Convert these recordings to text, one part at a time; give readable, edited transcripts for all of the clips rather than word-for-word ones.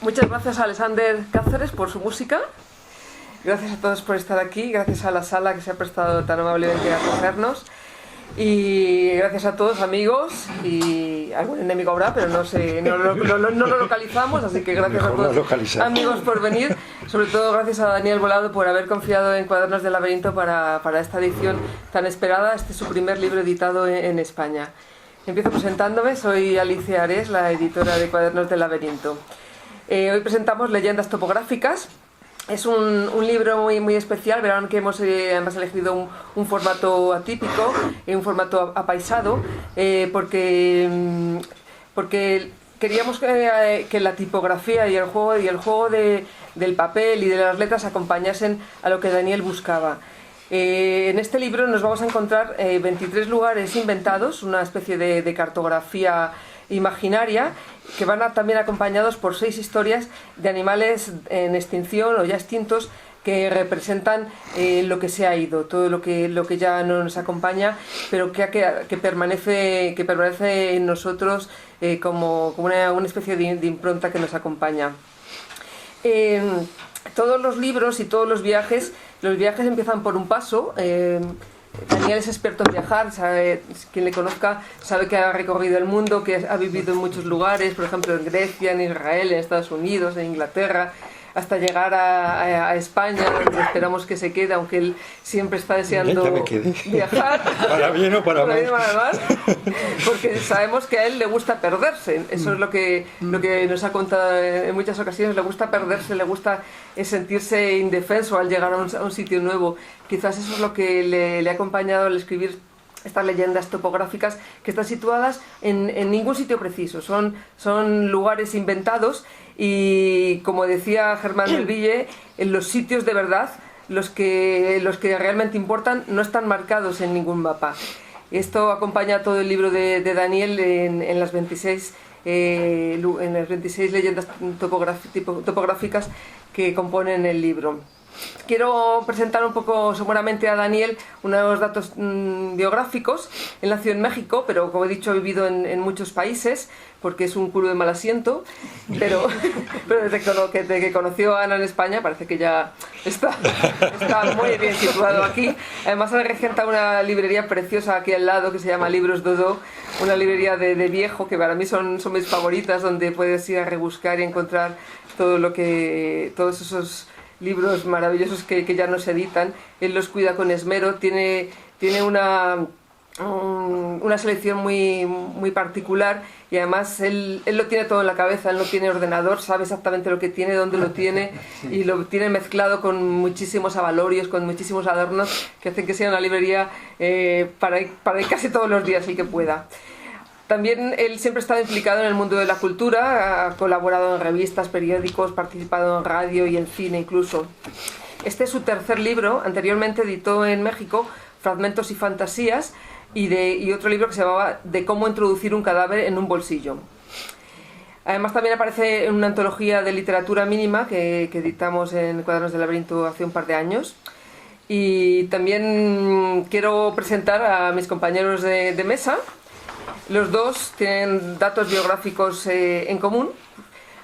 Muchas gracias a Alexander Cáceres por su música. Gracias a todos por estar aquí. Gracias a la sala que se ha prestado tan amablemente a acogernos. Y gracias a todos, amigos. Y algún enemigo habrá, pero no sé, no lo localizamos. Así que gracias a todos, amigos, por venir. Sobre todo gracias a Daniel Volado por haber confiado en Cuadernos del Laberinto para esta edición tan esperada. Este es su primer libro editado en España. Empiezo presentándome. Soy Alicia Ares, la editora de Cuadernos del Laberinto. Hoy presentamos Leyendas Topográficas. Es un libro muy especial. Verán que hemos además elegido un formato atípico, un formato apaisado, porque queríamos que la tipografía y el juego del papel y de las letras acompañasen a lo que Daniel buscaba. En este libro nos vamos a encontrar 23 lugares inventados, una especie de cartografía imaginaria, que van también acompañados por 6 historias de animales en extinción o ya extintos, que representan lo que se ha ido, todo lo que ya no nos acompaña, pero que permanece en nosotros como una especie de impronta que nos acompaña. Todos los libros y todos los viajes empiezan por un paso. Daniel es experto en viajar, quien le conozca sabe que ha recorrido el mundo, que ha vivido en muchos lugares, por ejemplo en Grecia, en Israel, en Estados Unidos, en Inglaterra, hasta llegar a España, donde esperamos que se quede, aunque él siempre está deseando viajar. Para bien o para mal. Porque sabemos que a él le gusta perderse. Eso es lo que nos ha contado en muchas ocasiones. Le gusta perderse, le gusta sentirse indefenso al llegar a un sitio nuevo. Quizás eso es lo que le ha acompañado al escribir estas leyendas topográficas, que están situadas en ningún sitio preciso. Son lugares inventados y, como decía Germán del Ville, en los sitios de verdad, los que realmente importan, no están marcados en ningún mapa. Esto acompaña todo el libro de Daniel en las 26 leyendas topográficas que componen el libro. Quiero presentar un poco somoramente a Daniel unos datos biográficos. Él nació en México, pero como he dicho ha vivido en muchos países, porque es un culo de mal asiento, pero desde que conoció a Ana en España parece que ya está muy bien situado aquí. Además regenta una librería preciosa aquí al lado que se llama Libros Dodó, una librería de viejo que para mí son mis favoritas, donde puedes ir a rebuscar y encontrar todos esos libros maravillosos que ya no se editan. Él los cuida con esmero, tiene una selección muy particular, y además él lo tiene todo en la cabeza. Él no tiene ordenador, sabe exactamente lo que tiene, dónde lo tiene, y lo tiene mezclado con muchísimos avalorios, con muchísimos adornos, que hacen que sea una librería para ir casi todos los días el que pueda. También él siempre ha estado implicado en el mundo de la cultura, ha colaborado en revistas, periódicos, participado en radio y en cine incluso. Este es su tercer libro. Anteriormente editó en México Fragmentos y Fantasías y otro libro que se llamaba De cómo introducir un cadáver en un bolsillo. Además también aparece en una antología de literatura mínima que editamos en Cuadernos del Laberinto hace un par de años. Y también quiero presentar a mis compañeros de mesa. Los dos tienen datos biográficos en común.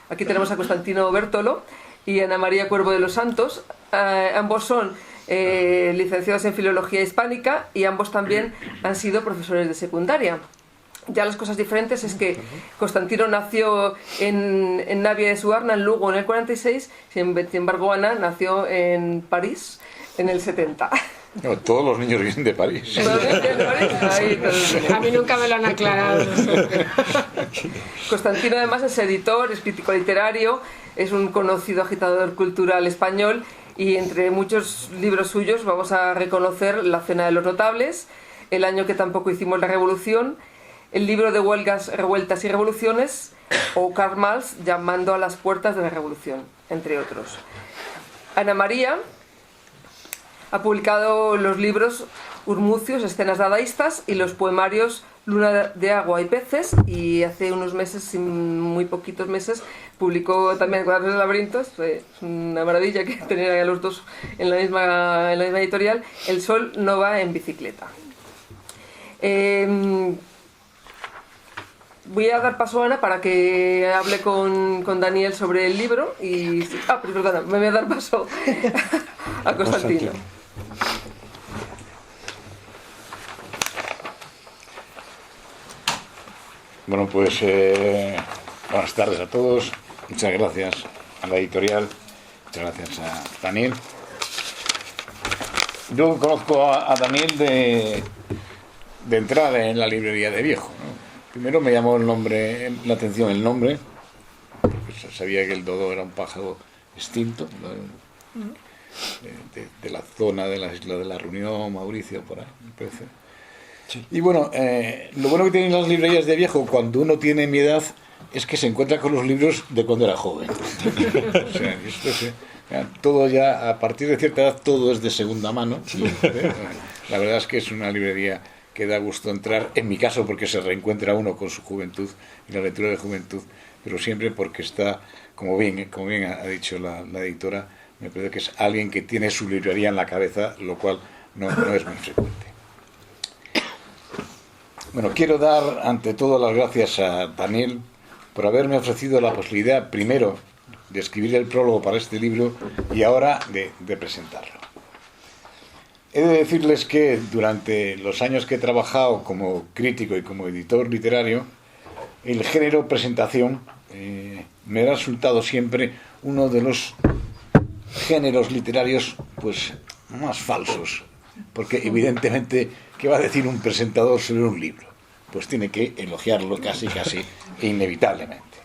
Aquí tenemos a Constantino Bertolo y Ana María Cuervo de los Santos. Ambos son licenciados en Filología Hispánica y ambos también han sido profesores de secundaria. Ya las cosas diferentes es que Constantino nació en Navia de Suarna, en Lugo, en el 46, sin embargo Ana nació en París en el 70. No, todos los niños vienen de París. A mí nunca me lo han aclarado. Constantino además es editor, es crítico literario, es un conocido agitador cultural español, y entre muchos libros suyos vamos a reconocer La Cena de los Notables, El año que tampoco hicimos la revolución, el libro de Huelgas, Revueltas y Revoluciones, o Karl Marx, Llamando a las puertas de la revolución, entre otros. Ana María ha publicado los libros Urmucios, escenas dadaístas, y los poemarios Luna de agua y peces, y hace unos meses, muy poquitos meses, publicó también Cuadernos del Laberinto. Es una maravilla que tener a los dos en la misma editorial. El sol no va en bicicleta. voy a dar paso a Ana para que hable con Daniel sobre el libro y... pero perdona, me voy a dar paso a Constantino. Bueno, pues buenas tardes a todos. Muchas gracias a la editorial. Muchas gracias a Daniel. Yo conozco a Daniel de entrada en la librería de Viejo, ¿no? Primero me llamó la atención el nombre, porque sabía que el dodo era un pájaro extinto, ¿no? de la zona de la isla de la Reunión, Mauricio, por ahí, me parece. Sí. Y bueno, lo bueno que tienen las librerías de Viejo cuando uno tiene mi edad es que se encuentra con los libros de cuando era joven. O sea, todo ya, a partir de cierta edad, todo es de segunda mano. La verdad es que es una librería que da gusto entrar, en mi caso porque se reencuentra uno con su juventud y la lectura de juventud, pero siempre porque está, como bien ha dicho la editora, me parece que es alguien que tiene su librería en la cabeza, lo cual no es muy frecuente. Bueno, quiero dar ante todo las gracias a Daniel por haberme ofrecido la posibilidad, primero, de escribir el prólogo para este libro y ahora de presentarlo. He de decirles que durante los años que he trabajado como crítico y como editor literario, el género presentación me ha resultado siempre uno de los géneros literarios pues más falsos, porque evidentemente, ¿qué va a decir un presentador sobre un libro? Pues tiene que elogiarlo casi e inevitablemente.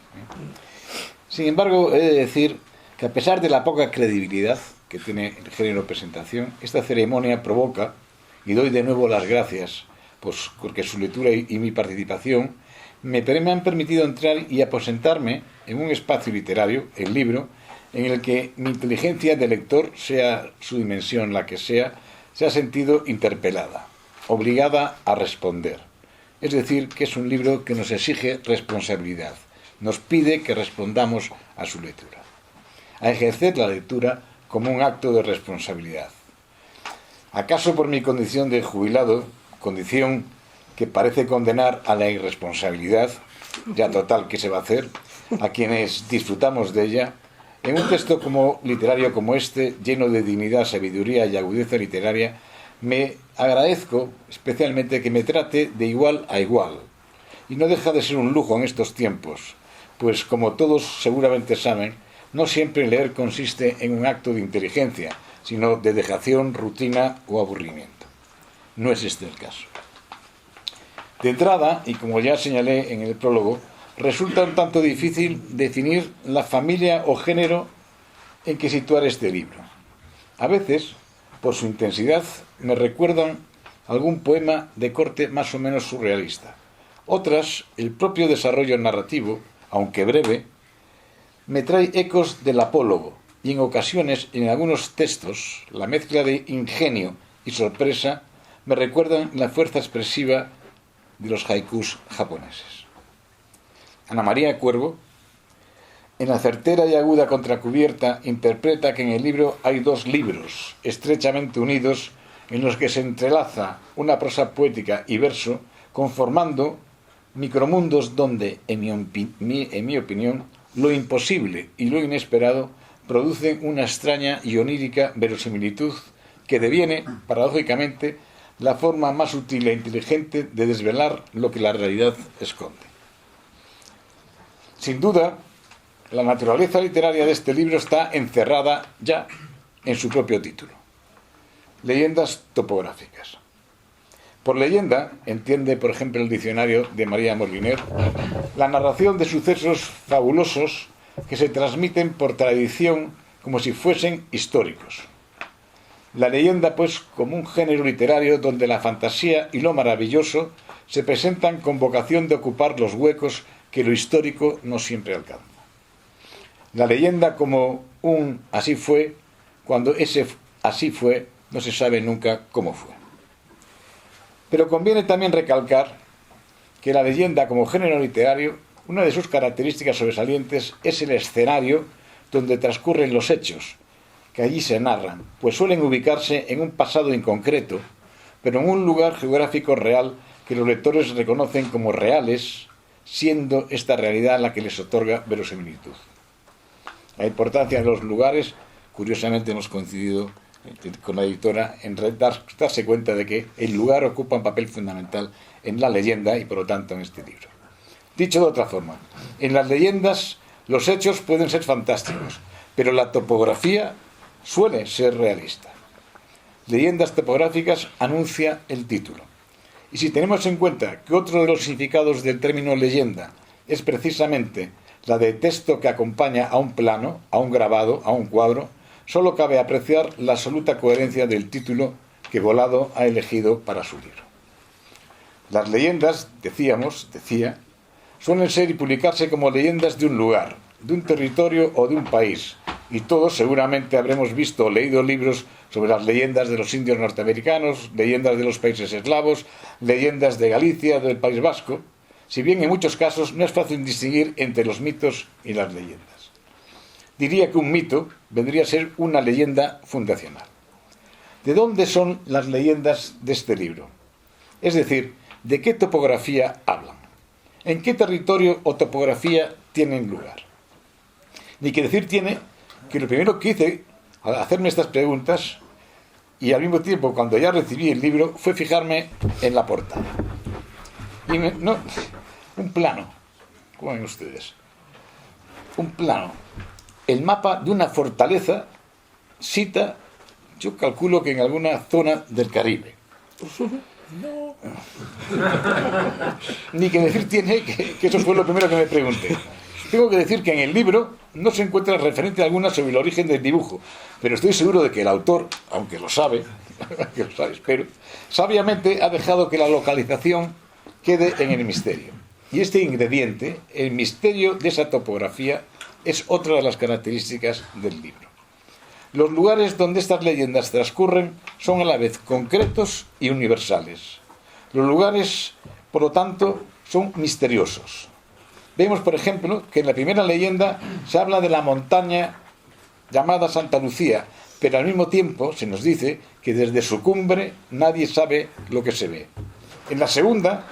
Sin embargo, he de decir que a pesar de la poca credibilidad que tiene el género presentación, esta ceremonia provoca, y doy de nuevo las gracias, pues porque su lectura y mi participación me han permitido entrar y aposentarme en un espacio literario, el libro, en el que mi inteligencia de lector, sea su dimensión la que sea, se ha sentido interpelada, obligada a responder. Es decir, que es un libro que nos exige responsabilidad, nos pide que respondamos a su lectura, a ejercer la lectura como un acto de responsabilidad. ¿Acaso por mi condición de jubilado, condición que parece condenar a la irresponsabilidad, ya total que se va a hacer, a quienes disfrutamos de ella, en un texto literario como este, lleno de dignidad, sabiduría y agudeza literaria, me agradezco especialmente que me trate de igual a igual. Y no deja de ser un lujo en estos tiempos, pues como todos seguramente saben, no siempre leer consiste en un acto de inteligencia, sino de dejación, rutina o aburrimiento. No es este el caso. De entrada, y como ya señalé en el prólogo, resulta un tanto difícil definir la familia o género en que situar este libro. A veces, por su intensidad, me recuerdan algún poema de corte más o menos surrealista. Otras, el propio desarrollo narrativo, aunque breve, me trae ecos del apólogo y en ocasiones, en algunos textos, la mezcla de ingenio y sorpresa me recuerdan la fuerza expresiva de los haikus japoneses. Ana María Cuervo, en la certera y aguda contracubierta, interpreta que en el libro hay dos libros estrechamente unidos en los que se entrelaza una prosa poética y verso, conformando micromundos donde, en mi opinión, lo imposible y lo inesperado producen una extraña y onírica verosimilitud que deviene, paradójicamente, la forma más útil e inteligente de desvelar lo que la realidad esconde. Sin duda, la naturaleza literaria de este libro está encerrada ya en su propio título. Leyendas topográficas. Por leyenda, entiende, por ejemplo, el diccionario de María Moliner, la narración de sucesos fabulosos que se transmiten por tradición como si fuesen históricos. La leyenda, pues, como un género literario donde la fantasía y lo maravilloso se presentan con vocación de ocupar los huecos que lo histórico no siempre alcanza. La leyenda como un así fue, cuando ese así fue, no se sabe nunca cómo fue. Pero conviene también recalcar que la leyenda como género literario, una de sus características sobresalientes es el escenario donde transcurren los hechos, que allí se narran, pues suelen ubicarse en un pasado inconcreto, pero en un lugar geográfico real que los lectores reconocen como reales, siendo esta realidad la que les otorga verosimilitud. La importancia de los lugares, curiosamente hemos coincidido con la editora en darse cuenta de que el lugar ocupa un papel fundamental en la leyenda y por lo tanto en este libro. Dicho de otra forma, en las leyendas los hechos pueden ser fantásticos, pero la topografía suele ser realista. Leyendas topográficas anuncia el título. Y si tenemos en cuenta que otro de los significados del término leyenda es precisamente la de texto que acompaña a un plano, a un grabado, a un cuadro, solo cabe apreciar la absoluta coherencia del título que Volado ha elegido para su libro. Las leyendas, decía, suelen ser y publicarse como leyendas de un lugar, de un territorio o de un país, y todos seguramente habremos visto o leído libros sobre las leyendas de los indios norteamericanos, leyendas de los países eslavos, leyendas de Galicia, del País Vasco, si bien en muchos casos no es fácil distinguir entre los mitos y las leyendas. Diría que un mito vendría a ser una leyenda fundacional. ¿De dónde son las leyendas de este libro? Es decir, ¿de qué topografía hablan? ¿En qué territorio o topografía tienen lugar? Ni que decir tiene que lo primero que hice al hacerme estas preguntas, y al mismo tiempo cuando ya recibí el libro, fue fijarme en la portada. Y un plano, ¿cómo ven ustedes? Un plano. El mapa de una fortaleza cita, yo calculo que en alguna zona del Caribe. No. Ni que decir tiene que eso fue lo primero que me pregunté. Tengo que decir que en el libro no se encuentra referencia alguna sobre el origen del dibujo, pero estoy seguro de que el autor, aunque lo sabe, espero, sabiamente ha dejado que la localización quede en el misterio. Y este ingrediente, el misterio de esa topografía, es otra de las características del libro. Los lugares donde estas leyendas transcurren son a la vez concretos y universales. Los lugares, por lo tanto, son misteriosos. Vemos, por ejemplo, que en la primera leyenda se habla de la montaña llamada Santa Lucía, pero al mismo tiempo se nos dice que desde su cumbre nadie sabe lo que se ve. En la segunda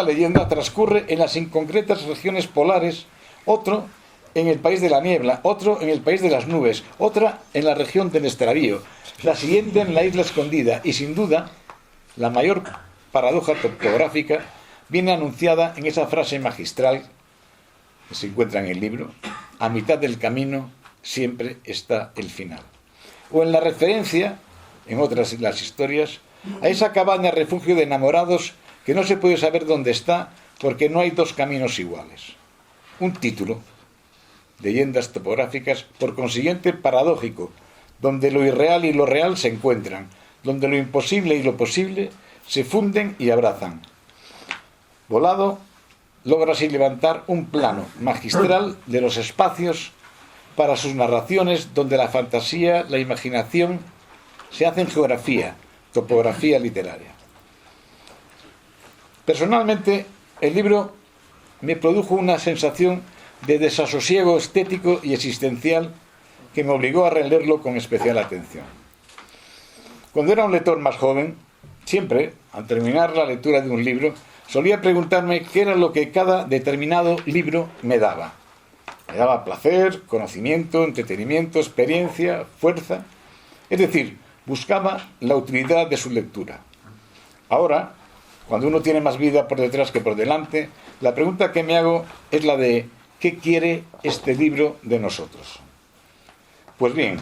leyenda transcurre en las inconcretas regiones polares, otro en el país de la niebla, otro en el país de las nubes, otra en la región del extravío, la siguiente en la isla escondida, y sin duda la mayor paradoja topográfica viene anunciada en esa frase magistral que se encuentra en el libro: a mitad del camino siempre está el final. O en la referencia, en otras de las historias, a esa cabaña refugio de enamorados que no se puede saber dónde está porque no hay dos caminos iguales. Un título, leyendas topográficas, por consiguiente paradójico, donde lo irreal y lo real se encuentran, donde lo imposible y lo posible se funden y abrazan. Volado logra así levantar un plano magistral de los espacios para sus narraciones, donde la fantasía, la imaginación se hacen geografía, topografía literaria. Personalmente, el libro me produjo una sensación de desasosiego estético y existencial que me obligó a releerlo con especial atención. Cuando era un lector más joven, siempre, al terminar la lectura de un libro, solía preguntarme qué era lo que cada determinado libro me daba. Me daba placer, conocimiento, entretenimiento, experiencia, fuerza. Es decir, buscaba la utilidad de su lectura. Ahora, cuando uno tiene más vida por detrás que por delante, la pregunta que me hago es la de ¿qué quiere este libro de nosotros? Pues bien,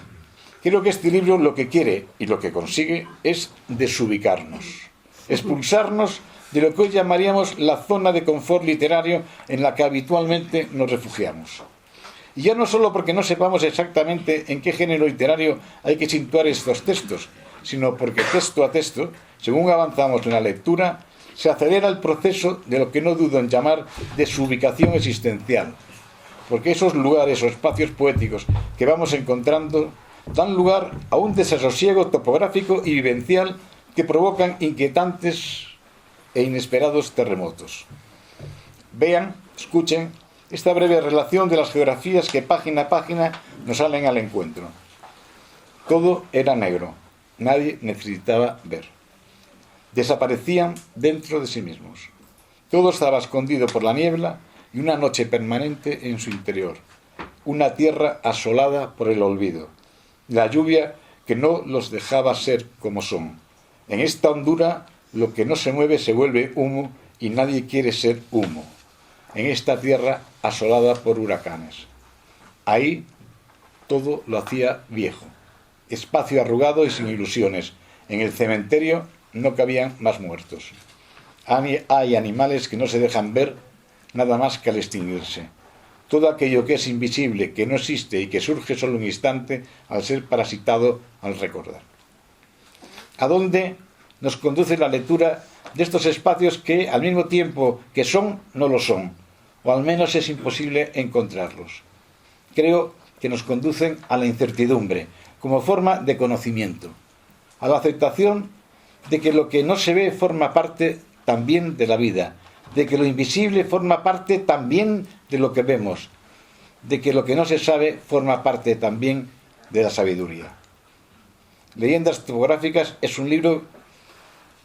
creo que este libro lo que quiere y lo que consigue es desubicarnos, expulsarnos de lo que hoy llamaríamos la zona de confort literario en la que habitualmente nos refugiamos. Y ya no solo porque no sepamos exactamente en qué género literario hay que situar estos textos, sino porque texto a texto, según avanzamos en la lectura, se acelera el proceso de lo que no dudo en llamar desubicación existencial, porque esos lugares o espacios poéticos que vamos encontrando dan lugar a un desasosiego topográfico y vivencial que provocan inquietantes e inesperados terremotos. Vean, escuchen esta breve relación de las geografías que página a página nos salen al encuentro. Todo era negro, nadie necesitaba ver. Desaparecían dentro de sí mismos. Todo estaba escondido por la niebla y una noche permanente en su interior. Una tierra asolada por el olvido. La lluvia que no los dejaba ser como son. En esta hondura lo que no se mueve se vuelve humo y nadie quiere ser humo. En esta tierra asolada por huracanes. Ahí todo lo hacía viejo. Espacio arrugado y sin ilusiones. En el cementerio no cabían más muertos. Hay animales que no se dejan ver nada más que al extinguirse. Todo aquello que es invisible, que no existe y que surge solo un instante al ser parasitado al recordar. ¿A dónde nos conduce la lectura de estos espacios que al mismo tiempo que son, no lo son? O al menos es imposible encontrarlos. Creo que nos conducen a la incertidumbre como forma de conocimiento, a la aceptación de que lo que no se ve forma parte también de la vida, de que lo invisible forma parte también de lo que vemos, de que lo que no se sabe forma parte también de la sabiduría. Leyendas topográficas es un libro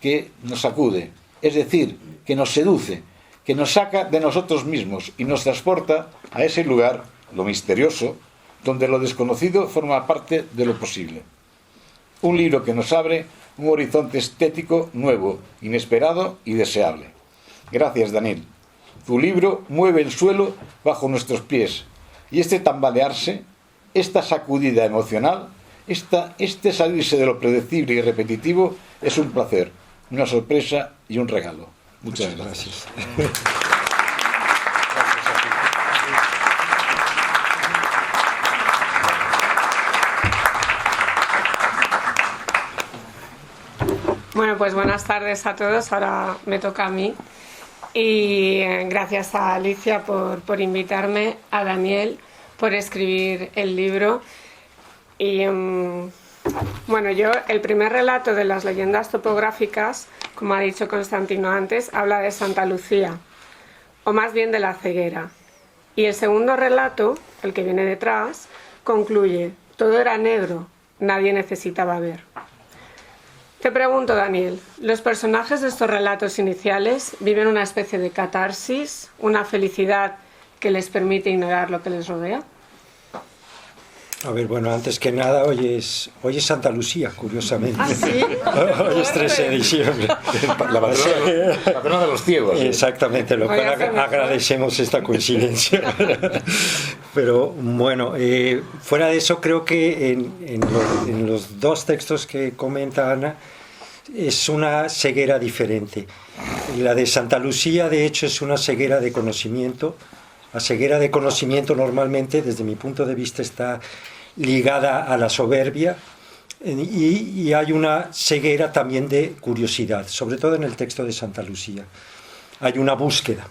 que nos sacude, es decir, que nos seduce, que nos saca de nosotros mismos y nos transporta a ese lugar, lo misterioso, donde lo desconocido forma parte de lo posible. Un libro que nos abre un horizonte estético nuevo, inesperado y deseable. Gracias, Daniel. Tu libro mueve el suelo bajo nuestros pies y este tambalearse, esta sacudida emocional, este salirse de lo predecible y repetitivo es un placer, una sorpresa y un regalo. Muchas gracias. Bueno, pues buenas tardes a todos. Ahora me toca a mí. Y gracias a Alicia por invitarme, a Daniel por escribir el libro. Y bueno, el primer relato de las leyendas topográficas, como ha dicho Constantino antes, habla de Santa Lucía, o más bien de la ceguera. Y el segundo relato, el que viene detrás, concluye: todo era negro, nadie necesitaba ver. Te pregunto, Daniel, ¿los personajes de estos relatos iniciales viven una especie de catarsis, una felicidad que les permite ignorar lo que les rodea? A ver, bueno, antes que nada, hoy es Santa Lucía, curiosamente. ¿Ah, sí? Hoy es 13 de diciembre. La patrona de los ciegos. Exactamente, lo cual agradecemos esta coincidencia. Pero bueno, fuera de eso, creo que en los dos textos que comenta Ana, es una ceguera diferente. La de Santa Lucía, de hecho, es una ceguera de conocimiento. La ceguera de conocimiento normalmente, desde mi punto de vista, está ligada a la soberbia, y hay una ceguera también de curiosidad, sobre todo en el texto de Santa Lucía. Hay una búsqueda,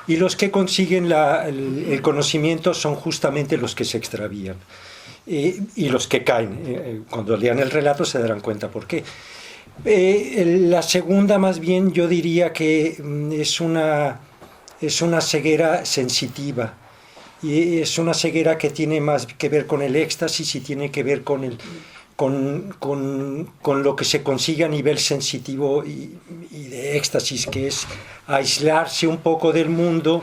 y los que consiguen el conocimiento son justamente los que se extravían, y los que caen. Cuando lean el relato se darán cuenta por qué. La segunda, más bien, yo diría que es una ceguera sensitiva, y es una ceguera que tiene más que ver con el éxtasis y tiene que ver con lo que se consigue a nivel sensitivo y de éxtasis, que es aislarse un poco del mundo,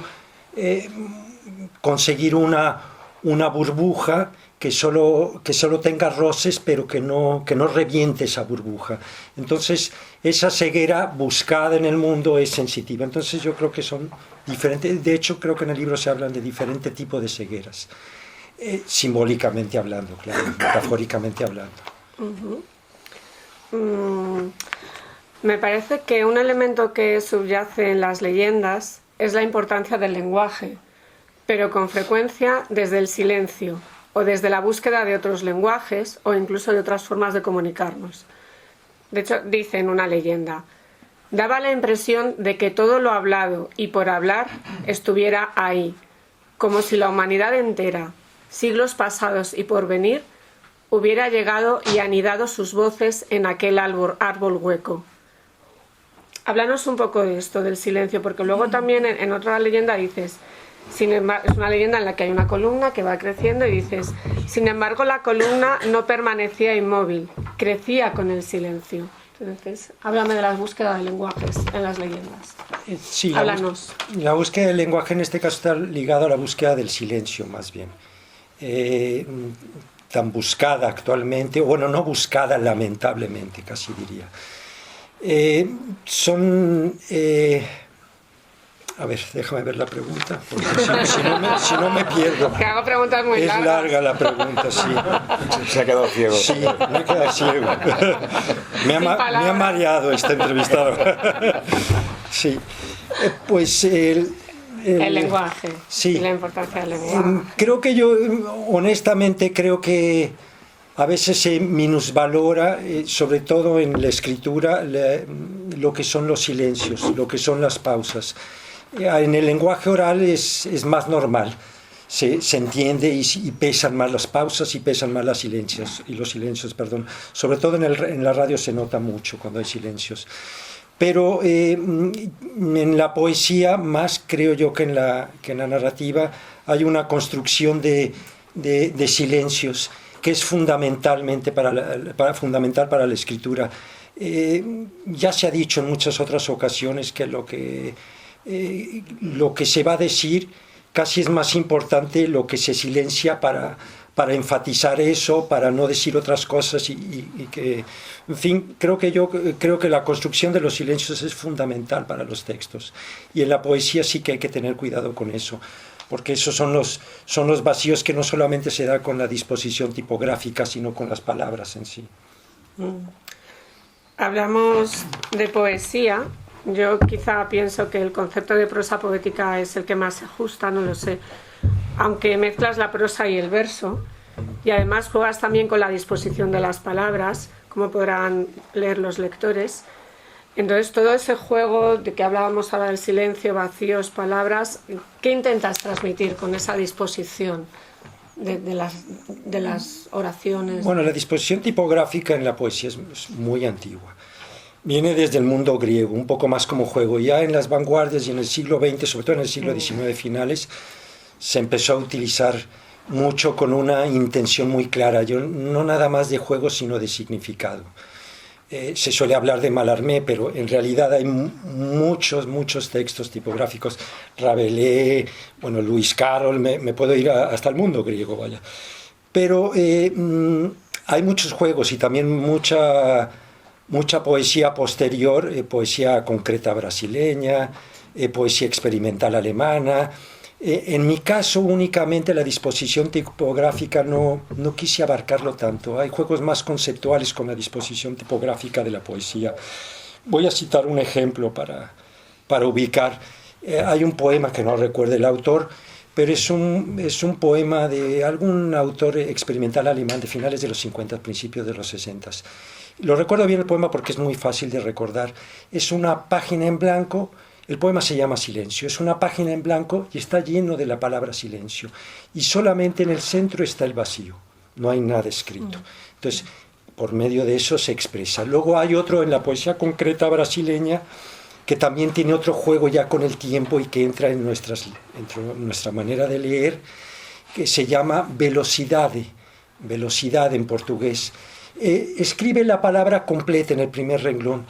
conseguir una burbuja que solo tenga roces, pero que no reviente esa burbuja. Entonces, esa ceguera buscada en el mundo es sensitiva. Entonces, yo creo que son diferentes. De hecho, creo que en el libro se hablan de diferentes tipos de cegueras, simbólicamente hablando, claro, metafóricamente hablando. Me parece que un elemento que subyace en las leyendas es la importancia del lenguaje, pero con frecuencia desde el silencio, o desde la búsqueda de otros lenguajes, o incluso de otras formas de comunicarnos. De hecho, dice en una leyenda: daba la impresión de que todo lo hablado y por hablar estuviera ahí, como si la humanidad entera, siglos pasados y por venir, hubiera llegado y anidado sus voces en aquel árbol hueco. Háblanos un poco de esto, del silencio, porque luego también en otra leyenda dices, sin embargo, es una leyenda en la que hay una columna que va creciendo y dices, sin embargo la columna no permanecía inmóvil, crecía con el silencio. Entonces, háblame de la búsqueda de lenguajes en las leyendas. Sí, Háblanos. La búsqueda del lenguaje en este caso está ligada a la búsqueda del silencio, más bien. Tan buscada actualmente, bueno, no buscada lamentablemente, casi diría. A ver, déjame ver la pregunta, porque si no me pierdo. Que hago preguntas muy largas. Es larga la pregunta, sí. Se ha quedado ciego. Sí, me he quedado ciego. Me ha mareado este entrevistador. Sí, pues el lenguaje, sí. Y la importancia del lenguaje. Creo que honestamente, creo que a veces se minusvalora, sobre todo en la escritura, lo que son los silencios, lo que son las pausas. En el lenguaje oral es más normal, se entiende y pesan más las pausas y pesan más los silencios, perdón. Sobre todo en la radio se nota mucho cuando hay silencios. Pero en la poesía, más creo yo que en la narrativa, hay una construcción de silencios que es fundamental para la escritura. Ya se ha dicho en muchas otras ocasiones que lo que se va a decir casi es más importante lo que se silencia para enfatizar eso, para no decir otras cosas y que, en fin, creo que la construcción de los silencios es fundamental para los textos, y en la poesía sí que hay que tener cuidado con eso, porque esos son los vacíos que no solamente se da con la disposición tipográfica, sino con las palabras en sí. Hablamos de poesía. Yo quizá pienso que el concepto de prosa poética es el que más se ajusta, no lo sé, aunque mezclas la prosa y el verso, y además juegas también con la disposición de las palabras, como podrán leer los lectores. Entonces, todo ese juego de que hablábamos ahora del silencio, vacíos, palabras, ¿qué intentas transmitir con esa disposición de las oraciones? Bueno, la disposición tipográfica en la poesía es muy antigua. Viene desde el mundo griego, un poco más como juego. Ya en las vanguardias y en el siglo XX, sobre todo en el siglo XIX finales, se empezó a utilizar mucho con una intención muy clara, no nada más de juego, sino de significado. Se suele hablar de Mallarmé, pero en realidad hay muchos textos tipográficos. Rabelais, bueno, Lewis Carroll, me puedo ir hasta el mundo griego, vaya. Pero hay muchos juegos y también mucha poesía posterior, poesía concreta brasileña, poesía experimental alemana. En mi caso, únicamente la disposición tipográfica no quise abarcarlo tanto. Hay juegos más conceptuales con la disposición tipográfica de la poesía. Voy a citar un ejemplo para ubicar. Hay un poema que no recuerdo el autor, pero es un poema de algún autor experimental alemán de finales de los 50, principios de los 60. Lo recuerdo bien el poema porque es muy fácil de recordar. Es una página en blanco. El poema se llama Silencio. Es una página en blanco y está lleno de la palabra silencio. Y solamente en el centro está el vacío. No hay nada escrito. Entonces, por medio de eso se expresa. Luego hay otro en la poesía concreta brasileña que también tiene otro juego ya con el tiempo y que entra en nuestra manera de leer, que se llama velocidade. Velocidad en portugués. Escribe la palabra completa en el primer renglón.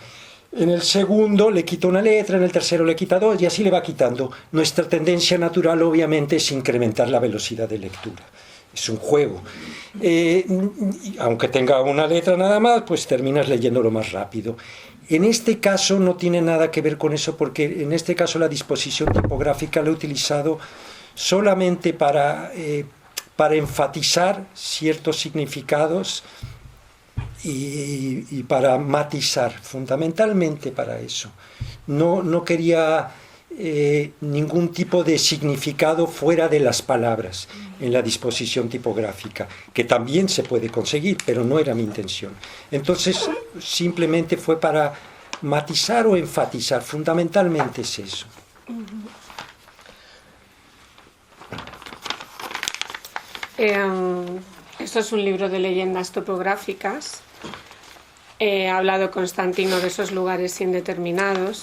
En el segundo le quita una letra, en el tercero le quita dos y así le va quitando. Nuestra tendencia natural obviamente es incrementar la velocidad de lectura. Es un juego. Aunque tenga una letra nada más, pues terminas leyéndolo más rápido. En este caso no tiene nada que ver con eso, porque en este caso la disposición tipográfica la he utilizado solamente para enfatizar ciertos significados y para matizar, fundamentalmente para eso. No quería ningún tipo de significado fuera de las palabras en la disposición tipográfica, que también se puede conseguir, pero no era mi intención. Entonces, simplemente fue para matizar o enfatizar, fundamentalmente es eso. Esto es un libro de leyendas topográficas. Ha hablado Constantino de esos lugares indeterminados.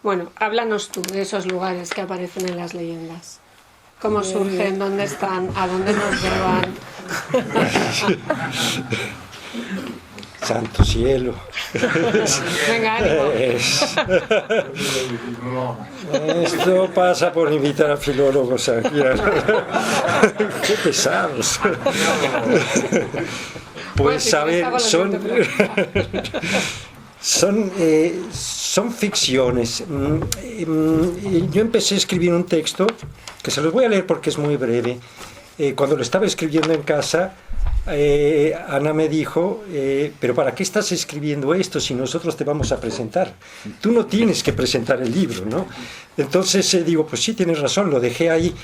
Bueno, háblanos tú de esos lugares que aparecen en las leyendas. ¿Cómo surgen? ¿Dónde están? ¿A dónde nos llevan? santo cielo. Venga, ánimo. Esto pasa por invitar a filólogos aquí. Qué pesados. Pues a ver, son ficciones. Yo empecé a escribir un texto, que se los voy a leer porque es muy breve. Cuando lo estaba escribiendo en casa, Ana me dijo, pero ¿para qué estás escribiendo esto si nosotros te vamos a presentar? Tú no tienes que presentar el libro, ¿no? Entonces digo, pues sí, tienes razón, lo dejé ahí.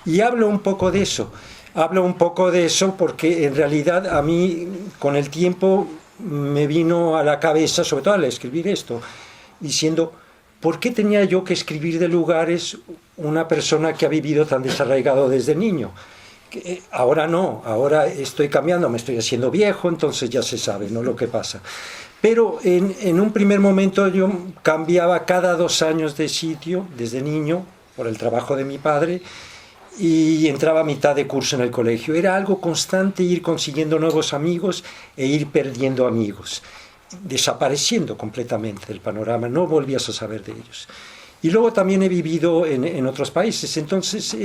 Y hablo un poco de eso. Hablo un poco de eso porque en realidad a mí con el tiempo me vino a la cabeza, sobre todo al escribir esto, diciendo, ¿por qué tenía yo que escribir de lugares una persona que ha vivido tan desarraigado desde niño? Ahora no, ahora estoy cambiando, me estoy haciendo viejo, entonces ya se sabe, ¿no?, lo que pasa. Pero en un primer momento yo cambiaba cada 2 años de sitio, desde niño, por el trabajo de mi padre, y entraba a mitad de curso en el colegio. Era algo constante ir consiguiendo nuevos amigos e ir perdiendo amigos, desapareciendo completamente del panorama, no volvías a saber de ellos. Y luego también he vivido en otros países, entonces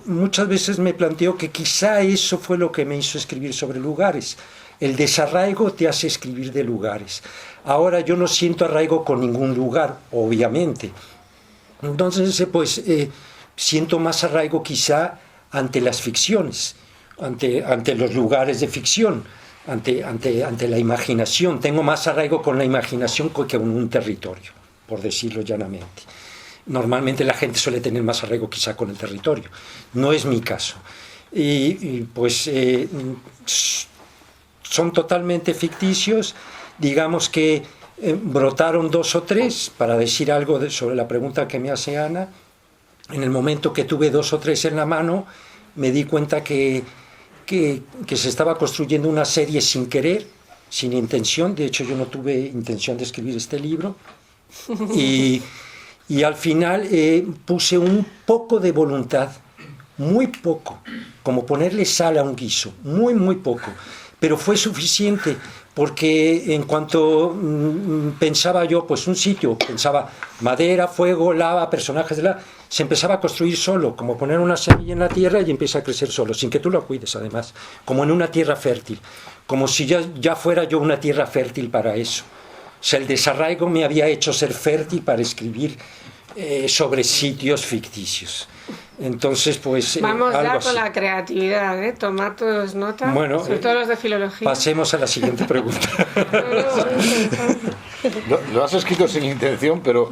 muchas veces me planteo que quizá eso fue lo que me hizo escribir sobre lugares. El desarraigo te hace escribir de lugares. Ahora yo no siento arraigo con ningún lugar, obviamente. Entonces, siento más arraigo quizá ante las ficciones, ante los lugares de ficción, ante la imaginación. Tengo más arraigo con la imaginación que con un territorio, por decirlo llanamente. Normalmente la gente suele tener más arraigo quizá con el territorio. No es mi caso. Son totalmente ficticios. Digamos que brotaron 2 o 3, para decir algo sobre la pregunta que me hace Ana. En el momento que tuve 2 o 3 en la mano, me di cuenta que se estaba construyendo una serie sin querer, sin intención. De hecho, yo no tuve intención de escribir este libro. Y al final puse un poco de voluntad, muy poco, como ponerle sal a un guiso, muy, muy poco. Pero fue suficiente, porque en cuanto pensaba yo, pues un sitio, pensaba madera, fuego, lava, personajes de lava, se empezaba a construir solo, como poner una semilla en la tierra y empieza a crecer solo, sin que tú lo cuides además, como en una tierra fértil, como si ya fuera yo una tierra fértil para eso. O sea, el desarraigo me había hecho ser fértil para escribir sobre sitios ficticios. Entonces, pues... Vamos ya así. con la creatividad, ¿eh? Tomad todos nota, bueno, sobre todo los de filología. Pasemos a la siguiente pregunta. Lo has escrito sin intención, pero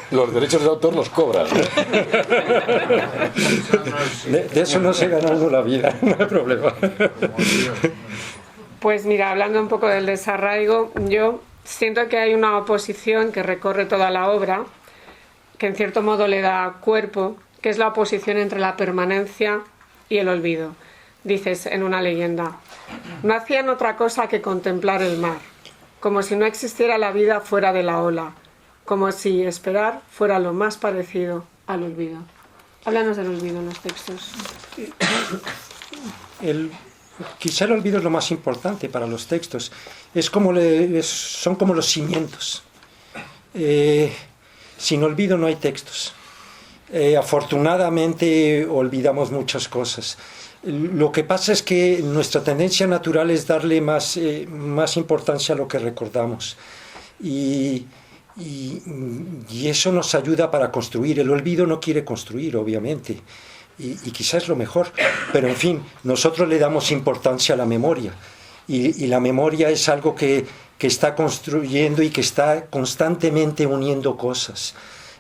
los derechos de autor los cobras. De eso no se gana uno la vida, no hay problema. Pues mira, hablando un poco del desarraigo, yo siento que hay una oposición que recorre toda la obra, que en cierto modo le da cuerpo, que es la oposición entre la permanencia y el olvido. Dices en una leyenda, no hacían otra cosa que contemplar el mar, como si no existiera la vida fuera de la ola, como si esperar fuera lo más parecido al olvido. Háblanos del olvido en los textos. Quizá el olvido es lo más importante para los textos. Son como los cimientos. Sin olvido no hay textos. Afortunadamente olvidamos muchas cosas. Lo que pasa es que nuestra tendencia natural es darle más importancia a lo que recordamos. Y eso nos ayuda para construir. El olvido no quiere construir, obviamente. Y quizás es lo mejor. Pero en fin, nosotros le damos importancia a la memoria. Y la memoria es algo que está construyendo y que está constantemente uniendo cosas.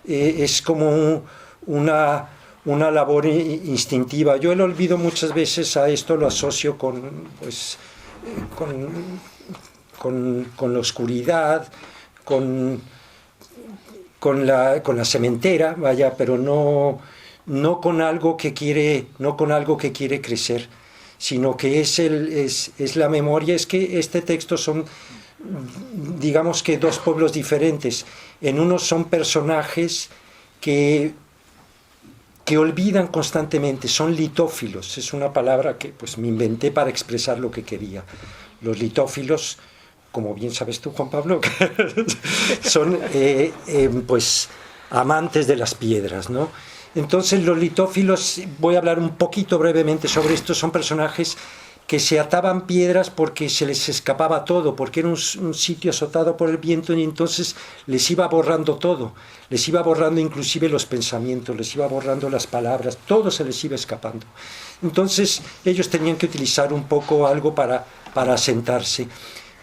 Es como una labor instintiva. Yo el olvido muchas veces a esto lo asocio con la oscuridad, con la sementera, vaya, pero no con algo que quiere crecer, sino que es la memoria. Es que este texto son, digamos que 2 pueblos diferentes. En uno son personajes que olvidan constantemente, son litófilos, es una palabra que pues me inventé para expresar lo que quería. Los litófilos, como bien sabes tú, Juan Pablo, son pues amantes de las piedras, ¿no? Entonces los litófilos, voy a hablar un poquito brevemente sobre esto, son personajes que se ataban piedras porque se les escapaba todo, porque era un sitio azotado por el viento y entonces les iba borrando todo, les iba borrando inclusive los pensamientos, les iba borrando las palabras, todo se les iba escapando. Entonces ellos tenían que utilizar un poco algo para asentarse.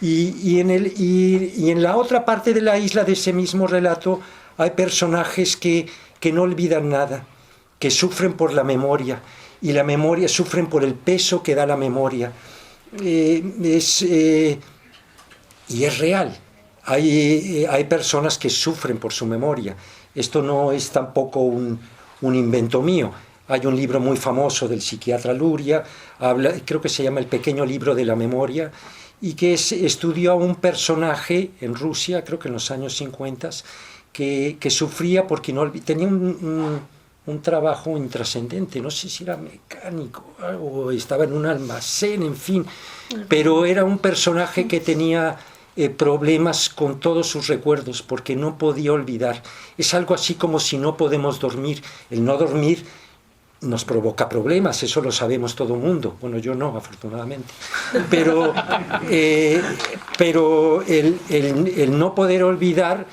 Y en la otra parte de la isla de ese mismo relato hay personajes que no olvidan nada, que sufren por la memoria, y la memoria sufren por el peso que da la memoria. Y es real. Hay personas que sufren por su memoria. Esto no es tampoco un invento mío. Hay un libro muy famoso del psiquiatra Luria, creo que se llama El pequeño libro de la memoria, y que estudió a un personaje en Rusia, creo que en los años 50, que sufría porque tenía un trabajo intrascendente, no sé si era mecánico o estaba en un almacén, en fin, pero era un personaje que tenía problemas con todos sus recuerdos porque no podía olvidar. Es algo así como si no podemos dormir. El no dormir nos provoca problemas, eso lo sabemos todo el mundo. Bueno, yo no, afortunadamente. Pero el no poder olvidar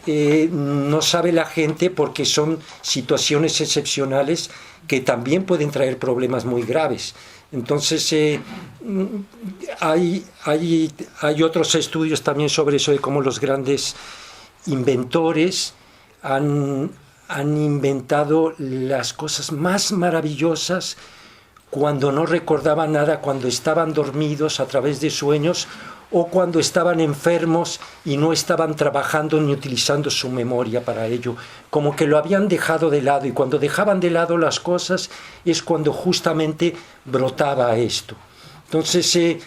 no sabe la gente porque son situaciones excepcionales que también pueden traer problemas muy graves. Entonces hay otros estudios también sobre eso, de cómo los grandes inventores han inventado las cosas más maravillosas cuando no recordaban nada, cuando estaban dormidos a través de sueños o cuando estaban enfermos y no estaban trabajando ni utilizando su memoria para ello, como que lo habían dejado de lado, y cuando dejaban de lado las cosas es cuando justamente brotaba esto. Entonces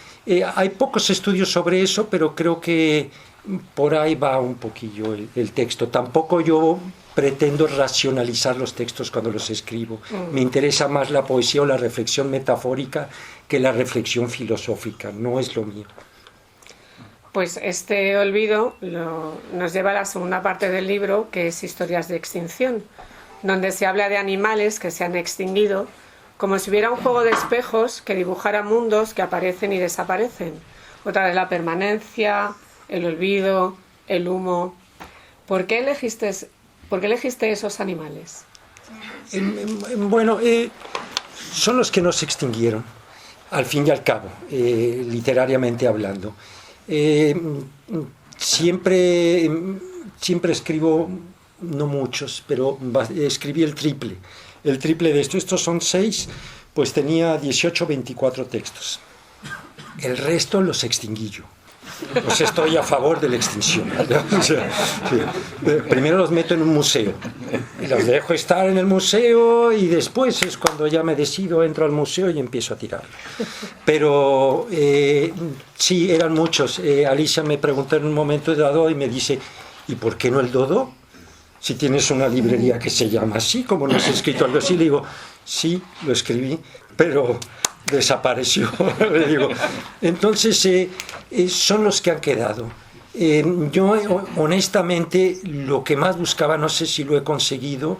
hay pocos estudios sobre eso, pero creo que por ahí va un poquillo el texto. Tampoco yo pretendo racionalizar los textos cuando los escribo. Me interesa más la poesía o la reflexión metafórica que la reflexión filosófica, no es lo mío. Pues este olvido nos lleva a la segunda parte del libro, que es Historias de extinción, donde se habla de animales que se han extinguido, como si hubiera un juego de espejos que dibujara mundos que aparecen y desaparecen. Otra vez la permanencia, el olvido, el humo. ¿Por qué elegiste esos animales? Bueno, son los que no se extinguieron, al fin y al cabo, literariamente hablando. Siempre escribo, no muchos, pero escribí el triple de esto. Estos son 6, pues tenía 18, 24 textos. El resto los extinguí yo. Pues estoy a favor de la extinción. O sea, sí. Primero los meto en un museo, y los dejo estar en el museo, y después es cuando ya me decido, entro al museo y empiezo a tirarlo. Pero sí, eran muchos. Alicia me preguntó en un momento dado y me dice: ¿y por qué no el dodo? Si tienes una librería que se llama así, ¿cómo no has escrito algo así? Le digo: sí, lo escribí, pero desapareció. Le digo. Entonces son los que han quedado. Yo honestamente lo que más buscaba, no sé si lo he conseguido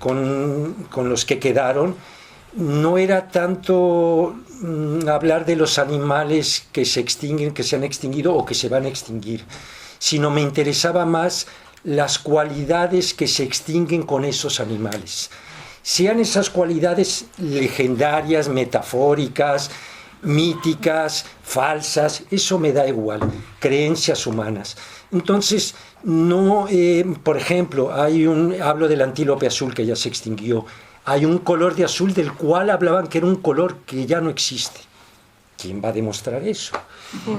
con los que quedaron, no era tanto hablar de los animales que se extinguen, que se han extinguido o que se van a extinguir, sino me interesaba más las cualidades que se extinguen con esos animales. Sean esas cualidades legendarias, metafóricas, míticas, falsas, eso me da igual, creencias humanas. Entonces, no, por ejemplo, hablo del antílope azul que ya se extinguió. Hay un color de azul del cual hablaban que era un color que ya no existe. ¿Quién va a demostrar eso?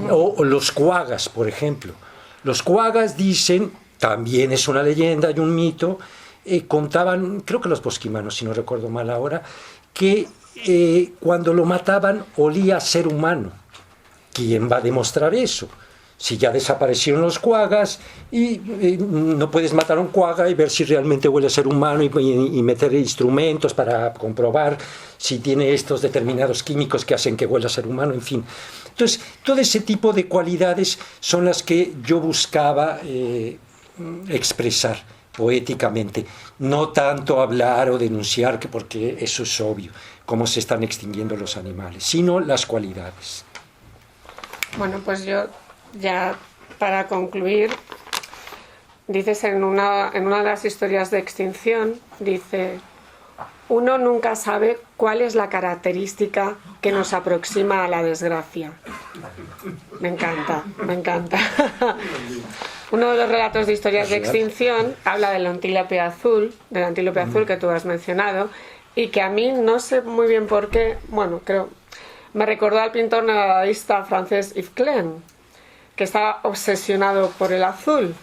O los cuagas, por ejemplo. Los cuagas dicen, también es una leyenda y un mito, contaban, creo que los bosquimanos, si no recuerdo mal ahora, que cuando lo mataban olía a ser humano. ¿Quién va a demostrar eso? Si ya desaparecieron los quaggas y no puedes matar a un quagga y ver si realmente huele a ser humano y meter instrumentos para comprobar si tiene estos determinados químicos que hacen que huela a ser humano, en fin. Entonces, todo ese tipo de cualidades son las que yo buscaba expresar poéticamente, no tanto hablar o denunciar, porque eso es obvio, cómo se están extinguiendo los animales, sino las cualidades. Bueno, pues yo ya para concluir, dices en una de las historias de extinción, dice: uno nunca sabe cuál es la característica que nos aproxima a la desgracia. Me encanta, me encanta. Uno de los relatos de historias de extinción habla del antílope azul, que tú has mencionado, y que a mí no sé muy bien por qué, bueno, creo, me recordó al pintor nadadista francés Yves Klein, que estaba obsesionado por el azul,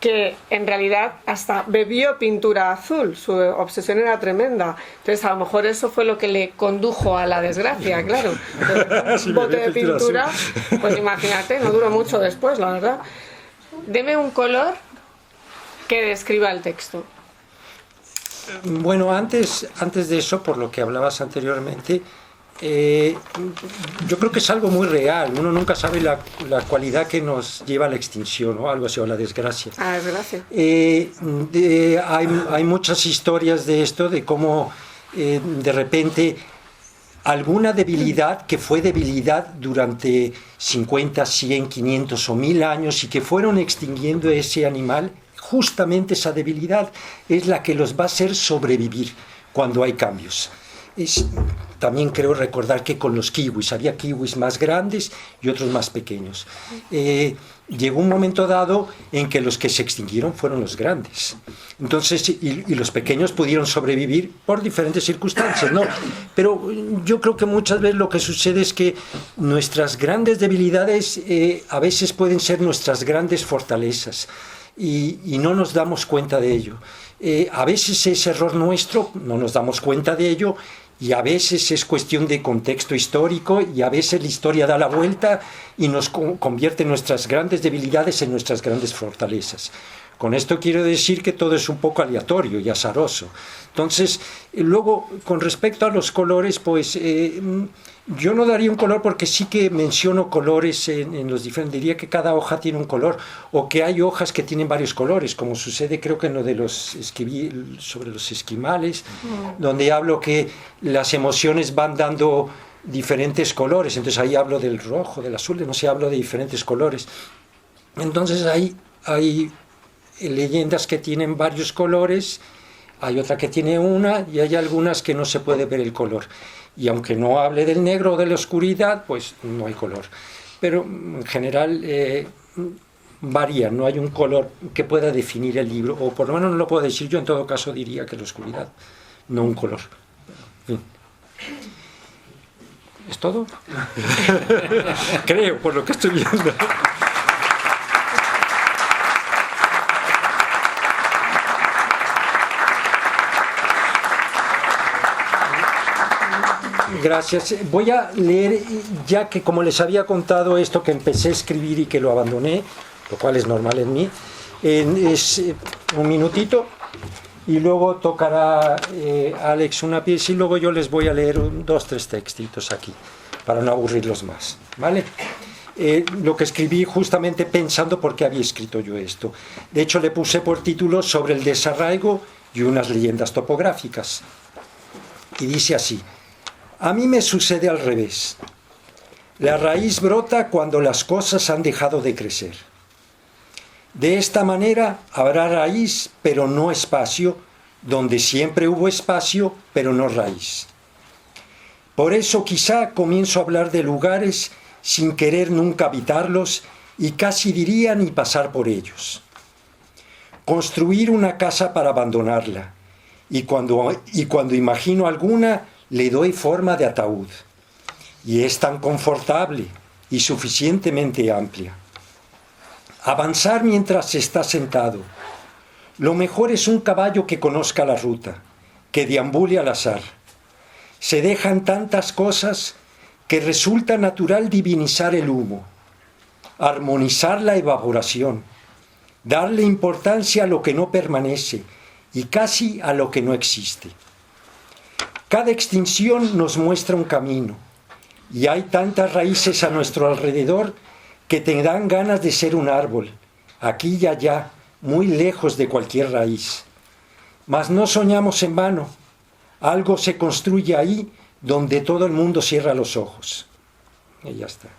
que en realidad hasta bebió pintura azul, su obsesión era tremenda. Entonces a lo mejor eso fue lo que le condujo a la desgracia, claro. Un bote de pintura, pues imagínate, no duró mucho después, la verdad. Deme un color que describa el texto. Bueno, antes de eso, por lo que hablabas anteriormente, yo creo que es algo muy real. Uno nunca sabe la cualidad que nos lleva a la extinción o algo así, o a la desgracia. Ah, desgracia. Hay muchas historias de esto, de cómo de repente alguna debilidad que fue debilidad durante 50, 100, 500 o 1000 años y que fueron extinguiendo ese animal, justamente esa debilidad es la que los va a hacer sobrevivir cuando hay cambios. También creo recordar que con los kiwis, había kiwis más grandes y otros más pequeños. Llegó un momento dado en que los que se extinguieron fueron los grandes. Entonces, y los pequeños pudieron sobrevivir por diferentes circunstancias, ¿no? Pero yo creo que muchas veces lo que sucede es que nuestras grandes debilidades a veces pueden ser nuestras grandes fortalezas y no nos damos cuenta de ello. A veces es error nuestro, no nos damos cuenta de ello, y a veces es cuestión de contexto histórico, y a veces la historia da la vuelta y nos convierte nuestras grandes debilidades en nuestras grandes fortalezas. Con esto quiero decir que todo es un poco aleatorio y azaroso. Entonces, luego, con respecto a los colores, pues yo no daría un color, porque sí que menciono colores en los diferentes. Diría que cada hoja tiene un color, o que hay hojas que tienen varios colores, como sucede creo que en lo de sobre los esquimales, donde hablo que las emociones van dando diferentes colores. Entonces ahí hablo del rojo, del azul, no sé, hablo de diferentes colores. Entonces hay leyendas que tienen varios colores, hay otra que tiene una, y hay algunas que no se puede ver el color. Y aunque no hable del negro o de la oscuridad, pues no hay color. Pero en general varía, no hay un color que pueda definir el libro, o por lo menos no lo puedo decir yo. En todo caso diría que la oscuridad, no un color. En fin. ¿Es todo? Creo, por lo que estoy viendo. Gracias. Voy a leer, ya que como les había contado esto, que empecé a escribir y que lo abandoné, lo cual es normal en mí, es un minutito, y luego tocará Alex una pieza, y luego yo les voy a leer 2 o 3 textitos aquí, para no aburrirlos más, ¿vale? Lo que escribí justamente pensando por qué había escrito yo esto. De hecho, le puse por título Sobre el desarraigo y unas leyendas topográficas. Y dice así: a mí me sucede al revés. La raíz brota cuando las cosas han dejado de crecer. De esta manera habrá raíz, pero no espacio, donde siempre hubo espacio, pero no raíz. Por eso quizá comienzo a hablar de lugares sin querer nunca habitarlos, y casi diría ni pasar por ellos. Construir una casa para abandonarla, y cuando imagino alguna, le doy forma de ataúd, y es tan confortable y suficientemente amplia. Avanzar mientras se está sentado. Lo mejor es un caballo que conozca la ruta, que deambule al azar. Se dejan tantas cosas que resulta natural divinizar el humo. armonizar la evaporación, darle importancia a lo que no permanece y casi a lo que no existe. Cada extinción nos muestra un camino, y hay tantas raíces a nuestro alrededor que te dan ganas de ser un árbol, aquí y allá, muy lejos de cualquier raíz. Mas no soñamos en vano, algo se construye ahí donde todo el mundo cierra los ojos. Y ya está.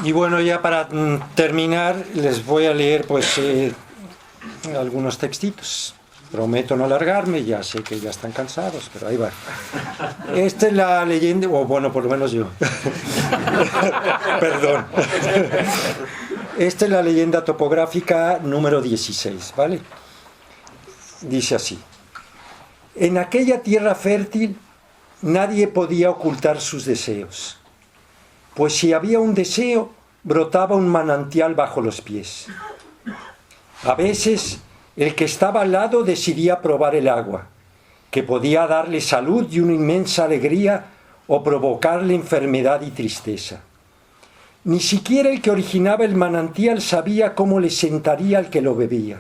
Y bueno, ya para terminar les voy a leer pues algunos textitos. Prometo no alargarme, ya sé que ya están cansados, pero ahí va. Esta es la leyenda, o bueno, por lo menos yo. Perdón. Esta es la leyenda topográfica número 16, ¿vale? Dice así. En aquella tierra fértil nadie podía ocultar sus deseos, pues si había un deseo, brotaba un manantial bajo los pies. A veces, el que estaba al lado decidía probar el agua, que podía darle salud y una inmensa alegría o provocarle enfermedad y tristeza. Ni siquiera el que originaba el manantial sabía cómo le sentaría al que lo bebía.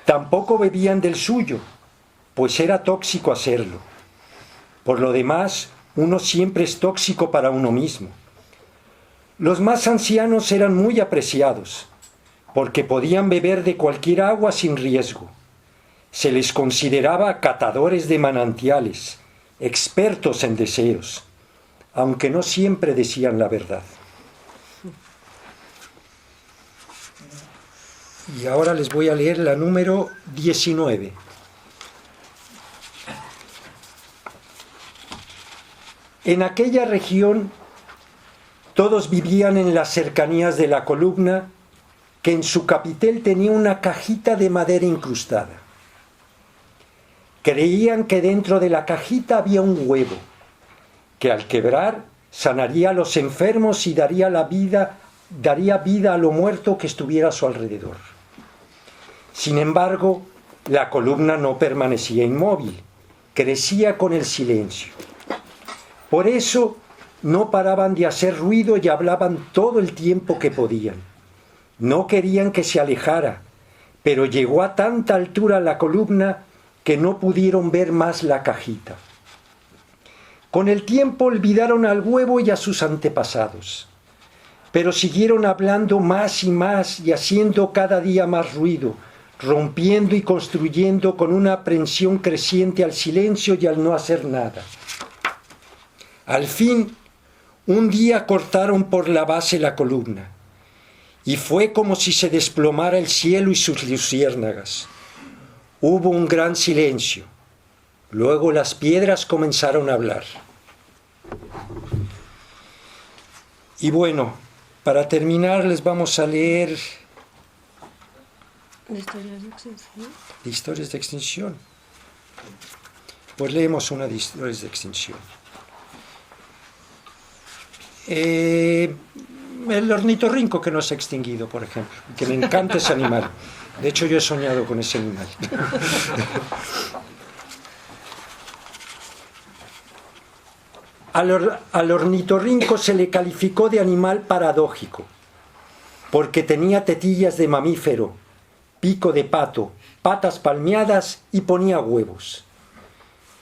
Tampoco bebían del suyo, pues era tóxico hacerlo. Por lo demás, uno siempre es tóxico para uno mismo. Los más ancianos eran muy apreciados, porque podían beber de cualquier agua sin riesgo. Se les consideraba catadores de manantiales, expertos en deseos, aunque no siempre decían la verdad. Y ahora les voy a leer la número 19. En aquella región todos vivían en las cercanías de la columna, que en su capitel tenía una cajita de madera incrustada. Creían que dentro de la cajita había un huevo, que al quebrar sanaría a los enfermos y daría vida a lo muerto que estuviera a su alrededor. Sin embargo, la columna no permanecía inmóvil, crecía con el silencio. Por eso no paraban de hacer ruido y hablaban todo el tiempo que podían. No querían que se alejara, pero llegó a tanta altura la columna que no pudieron ver más la cajita. Con el tiempo olvidaron al huevo y a sus antepasados, pero siguieron hablando más y más y haciendo cada día más ruido, rompiendo y construyendo con una aprensión creciente al silencio y al no hacer nada. Al fin, un día cortaron por la base la columna, y fue como si se desplomara el cielo y sus luciérnagas. Hubo un gran silencio. Luego las piedras comenzaron a hablar. Y bueno, para terminar les vamos a leer ¿De historias de extinción? historias de extinción. Pues leemos una de historias de extinción. El ornitorrinco que no se ha extinguido, por ejemplo, que me encanta ese animal. De hecho, yo he soñado con ese animal. Al ornitorrinco se le calificó de animal paradójico, porque tenía tetillas de mamífero, pico de pato, patas palmeadas y ponía huevos.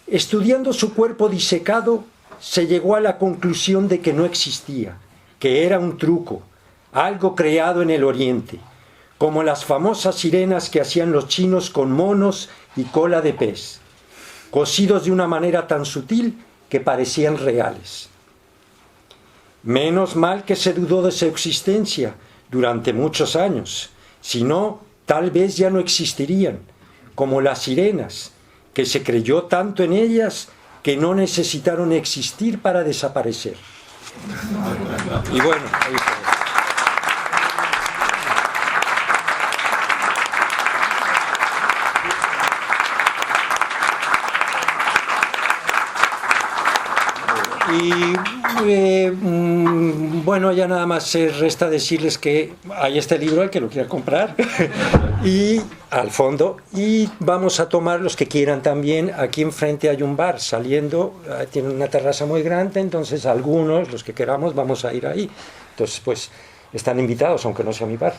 Estudiando su cuerpo disecado, se llegó a la conclusión de que no existía, que era un truco, algo creado en el Oriente, como las famosas sirenas que hacían los chinos con monos y cola de pez, cosidos de una manera tan sutil que parecían reales. Menos mal que se dudó de su existencia durante muchos años, si no, tal vez ya no existirían, como las sirenas, que se creyó tanto en ellas que no necesitaron existir para desaparecer. Y bueno, ahí está. Y bueno, ya nada más resta decirles que hay este libro, el que lo quiera comprar, y al fondo, y vamos a tomar los que quieran también. Aquí enfrente hay un bar saliendo, tiene una terraza muy grande, entonces algunos, los que queramos, vamos a ir ahí. Entonces, pues, están invitados, aunque no sea mi bar.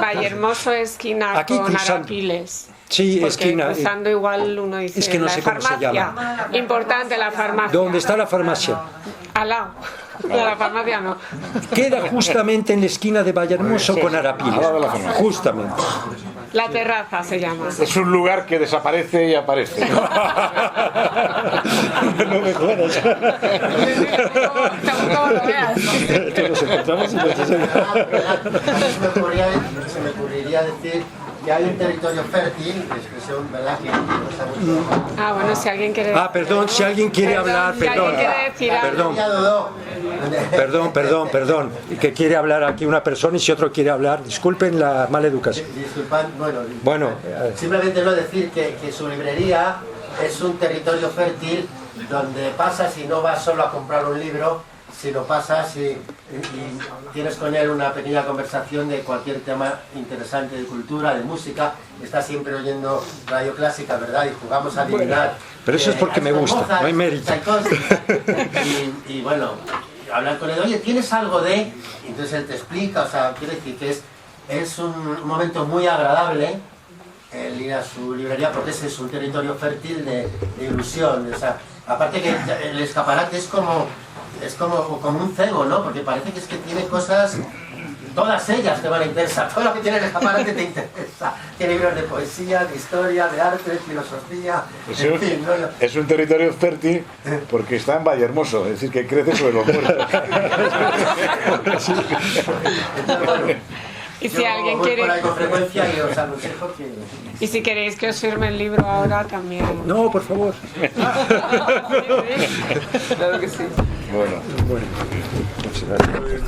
Vallehermoso, esquina aquí con cruzando. Arapiles. Sí, Porque esquina. cruzando igual uno dice, Es que no sé cómo se llama. Importante la farmacia. ¿Dónde está la farmacia? Al lado. No, la farmacia no. Queda justamente en la esquina de Vallehermoso con Arapiles. Al lado de la farmacia. Justamente. La terraza se llama. Es un lugar que desaparece y aparece. No me jodas. Según como lo veas. Nos encontramos y se me ocurriría decir que hay un territorio fértil, expresión, ¿verdad? Que no está mucho. Ah, bueno, si alguien quiere... perdón, si alguien quiere hablar, si alguien perdón. quiere decir algo. Perdón, que quiere hablar aquí una persona y si otro quiere hablar, disculpen la mala educación. Disculpad, Bueno, simplemente no decir que su librería es un territorio fértil donde pasas y no vas solo a comprar un libro, sino pasas y tienes con él una pequeña conversación de cualquier tema interesante de cultura, de música. Está siempre oyendo radio clásica, ¿verdad? Y jugamos a adivinar. Pero eso es porque me gusta, Mozart, no hay mérito. Y bueno, hablar con él, oye, ¿tienes algo de...? Entonces él te explica, o sea, quiere decir que es un momento muy agradable el ir a su librería, porque ese es un territorio fértil de ilusión. O sea, aparte que el escaparate es como un cebo, ¿no? Porque parece que es que tiene cosas, todas ellas te van a interesar, todo lo que tiene el escaparate te interesa. Tiene libros de poesía, de historia, de arte, de filosofía, en fin, ¿no? Es un territorio fértil porque está en Vallehermoso, es decir, que crece sobre los muertos. Entonces, bueno, Y si alguien voy quiere... por ahí con frecuencia y os aconsejo que... Y si queréis que os firme el libro ahora también. no, por favor. Claro que sí. Bueno. Bueno, muchas gracias.